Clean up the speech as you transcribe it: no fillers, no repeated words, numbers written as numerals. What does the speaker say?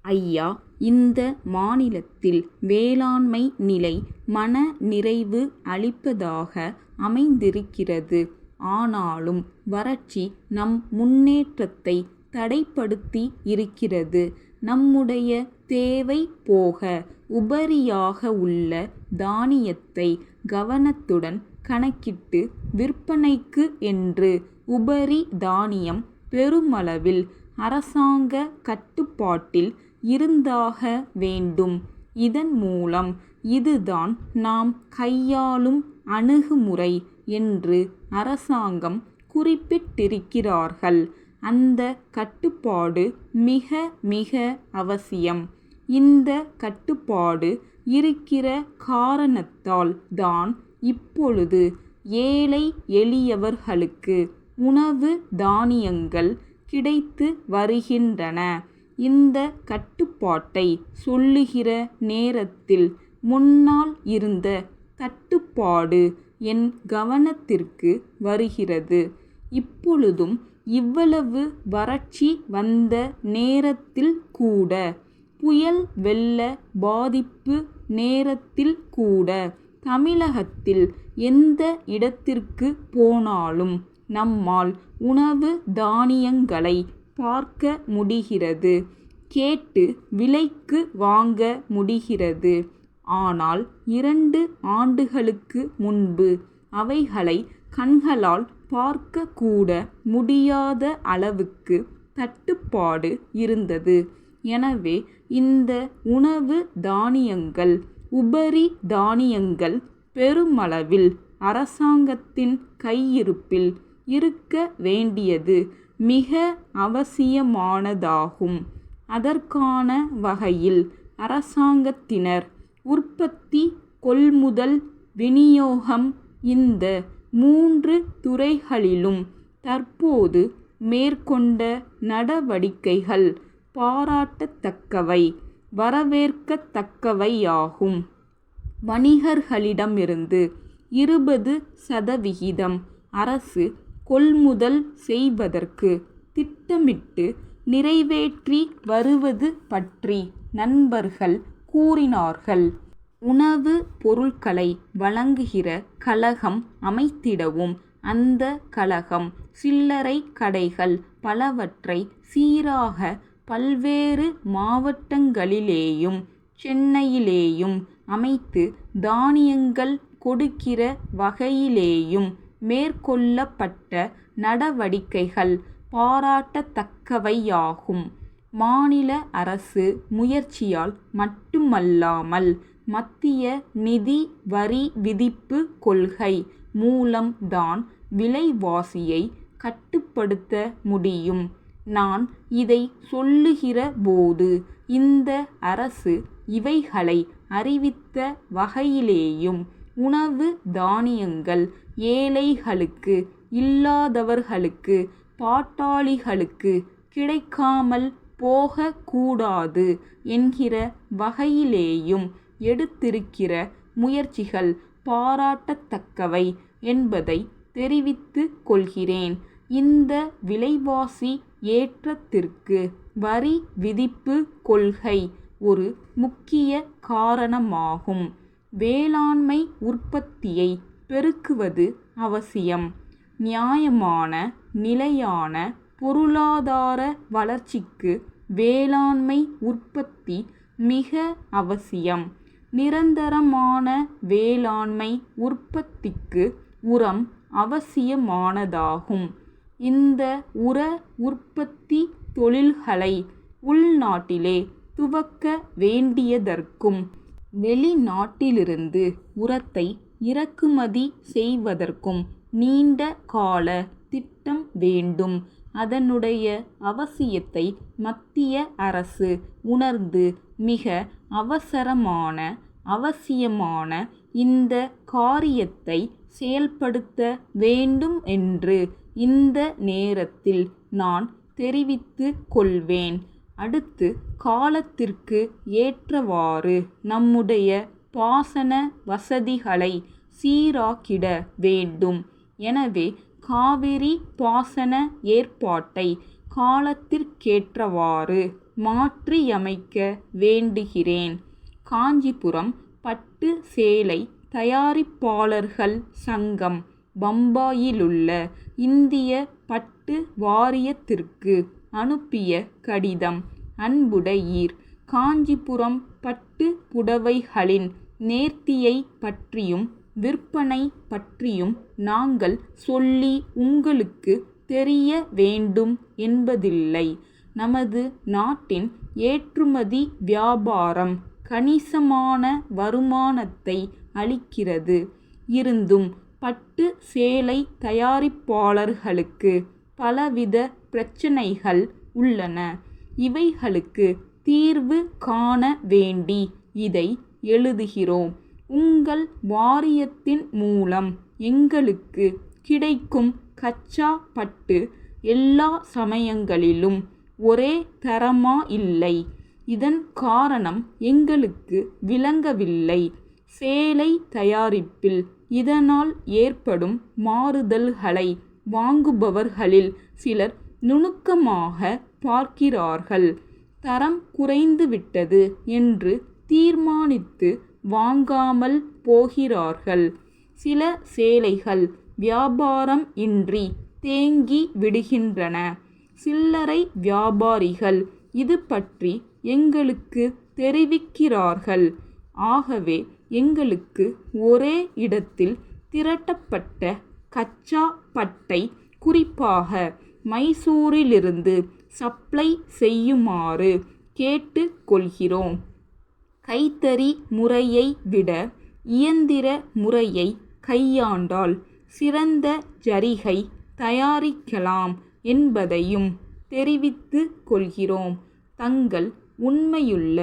ஐயா, இந்த மாநிலத்தில் வேளாண்மை நிலை மன நிறைவு அளிப்பதாக அமைந்திருக்கிறது. ஆனாலும் வறட்சி நம் முன்னேற்றத்தை தடைப்படுத்தி இருக்கிறது. நம்முடைய தேவை போக உபரியாக உள்ள தானியத்தை கவனத்துடன் கணக்கிட்டு விற்பனைக்கு என்று உபரி தானியம் பெருமளவில் அரசாங்க கட்டுப்பாட்டில் இருந்தாக வேண்டும். இதன் மூலம் இதுதான் நாம் கையாளும் அணுகுமுறை என்று அரசாங்கம் குறிப்பிட்டிருக்கிறார்கள். அந்த கட்டுப்பாடு மிக மிக அவசியம். இந்த கட்டுப்பாடு இருக்கிற காரணத்தால் தான் இப்பொழுது ஏழை எளியவர்களுக்கு உணவு தானியங்கள் கிடைத்து வருகின்றன. இந்த கட்டுப்பாட்டை சொல்லுகிற நேரத்தில் முன்னால் இருந்த தட்டுப்பாடு என் கவனத்திற்கு வருகிறது. இப்பொழுதும் இவ்வளவு வறட்சி வந்த நேரத்தில் கூட, புயல் வெள்ள பாதிப்பு நேரத்தில் கூட தமிழகத்தில் எந்த இடத்திற்கு போனாலும் நம்மால் உணவு தானியங்களை பார்க்க முடிகிறது, கேட்டு விலைக்கு வாங்க முடிகிறது. ஆனால் 2 ஆண்டுகளுக்கு முன்பு அவைகளை கண்களால் பார்க்க கூட முடியாத அளவுக்கு தட்டுப்பாடு இருந்தது. எனவே இந்த உணவு தானியங்கள், உபரி தானியங்கள் பெருமளவில் அரசாங்கத்தின் கையிருப்பில் இருக்க வேண்டியது மிக அவசியமானதாகும். அதற்கான வகையில் அரசாங்கத்தினர் உற்பத்தி, கொள்முதல், விநியோகம் இந்த 3 துறைகளிலும் தற்போது மேற்கொண்ட நடவடிக்கைகள் பாராட்டத்தக்கவை, வரவேற்கத்தக்கவையாகும். வணிகர்களிடமிருந்து 20% அரசு கொள்முதல் செய்வதற்கு திட்டமிட்டு நிறைவேற்றி வருவது பற்றி நண்பர்கள் கூறினார்கள். உணவு பொருட்களை வழங்குகிற கழகம் அமைத்திடவும், அந்த கழகம் சில்லறை கடைகள் பலவற்றை சீராக பல்வேறு மாவட்டங்களிலேயும் சென்னையிலேயும் அமைத்து தானியங்கள் கொடுக்கிற வகையிலேயும் மேற்கொள்ளப்பட்ட நடவடிக்கைகள் பாராட்டத்தக்கவையாகும். மாநில அரசு முயற்சியால் மட்டுமல்லாமல் மத்திய நிதி வரி விதிப்பு கொள்கை மூலம் தான் விலைவாசியை கட்டுப்படுத்த முடியும். நான் இதை சொல்லுகிற போது இந்த அரசு இவைகளை அறிவித்த வகையிலேயும் உணவு தானியங்கள் ஏழைகளுக்கு, இல்லாதவர்களுக்கு, பாட்டாளிகளுக்கு கிடைக்காமல் போகக்கூடாது என்கிற வகையிலேயும் எடுத்திருக்கிற முயற்சிகள் பாராட்டத்தக்கவை என்பதை தெரிவித்துக் கொள்கிறேன். இந்த விலைவாசி ஏற்றத்திற்கு வரி விதிப்பு கொள்கை ஒரு முக்கிய காரணமாகும். வேளாண்மை உற்பத்தியை பெருக்குவது அவசியம். நியாயமான, நிலையான பொருளாதார வளர்ச்சிக்கு வேளாண்மை உற்பத்தி மிக அவசியம். நிரந்தரமான வேளாண்மை உற்பத்திக்கு உரம் அவசியமானதாகும். இந்த உர உற்பத்தி தொழில்களை உள்நாட்டிலே துவக்க வேண்டியதற்கும், வெளிநாட்டிலிருந்து உரத்தை இறக்குமதி செய்வதற்கும் நீண்ட கால திட்டம் வேண்டும். அதனுடைய அவசியத்தை மத்திய அரசு உணர்ந்து மிக அவசியமான இந்த காரியத்தை செயல்படுத்த வேண்டும் என்று இந்த நேரத்தில் நான் தெரிவித்துக் கொள்வேன். அடுத்து காலத்திற்கு ஏற்றவாறு நம்முடைய பாசன வசதிகளை சீராக்கிட வேண்டும். எனவே காவிரி பாசன ஏற்பாட்டை காலத்திற்கேற்றவாறு மாற்றியமைக்க வேண்டுகிறேன். காஞ்சிபுரம் பட்டு சேலை தயாரிப்பாளர்கள் சங்கம், பம்பாயிலுள்ள இந்திய பட்டு வாரியத்திற்கு அனுப்பிய கடிதம். அன்புடையீர், காஞ்சிபுரம் பட்டு புடவைகளின் நேர்த்தியை பற்றியும் விற்பனை பற்றியும் நாங்கள் சொல்லி உங்களுக்கு தெரிய வேண்டும் என்பதில்லை. நமது நாட்டின் ஏற்றுமதி வியாபாரம் கணிசமான வருமானத்தை அளிக்கிறது. இருந்தும் பட்டு சேலை தயாரிப்பாளர்களுக்கு பலவித பிரச்சனைகள் உள்ளன. இவைகளுக்கு தீர்வு காண வேண்டி இதை எழுதுகிறோம். உங்கள் வாரியத்தின் மூலம் எங்களுக்கு கிடைக்கும் கச்சா பட்டு எல்லா சமயங்களிலும் ஒரே தரமா இல்லை. இதன் காரணம் எங்களுக்கு விளங்கவில்லை. சேலை தயாரிப்பில் இதனால் ஏற்படும் மாறுதல்களை வாங்குபவர்களில் சிலர் நுணுக்கமாக பார்க்கிறார்கள். தரம் குறைந்துவிட்டது என்று தீர்மானித்து வாங்காமல் போகிறார்கள். சில சேலைகள் வியாபாரம் இன்றி தேங்கி விடுகின்றன. சில்லறை வியாபாரிகள் இது பற்றி எங்களுக்கு தெரிவிக்கிறார்கள். ஆகவே எங்களுக்கு ஒரே இடத்தில் திரட்டப்பட்ட கச்சா பட்டை குறிப்பாக மைசூரிலிருந்து சப்ளை செய்யுமாறு கேட்டுக் கொள்கிறோம். கைத்தறி முறையை விட இயந்திர முறையை கையாண்டால் சிறந்த ஜரிகை தயாரிக்கலாம் என்பதையும் தெரிவித்துக் கொள்கிறோம். தங்கள் உண்மையுள்ள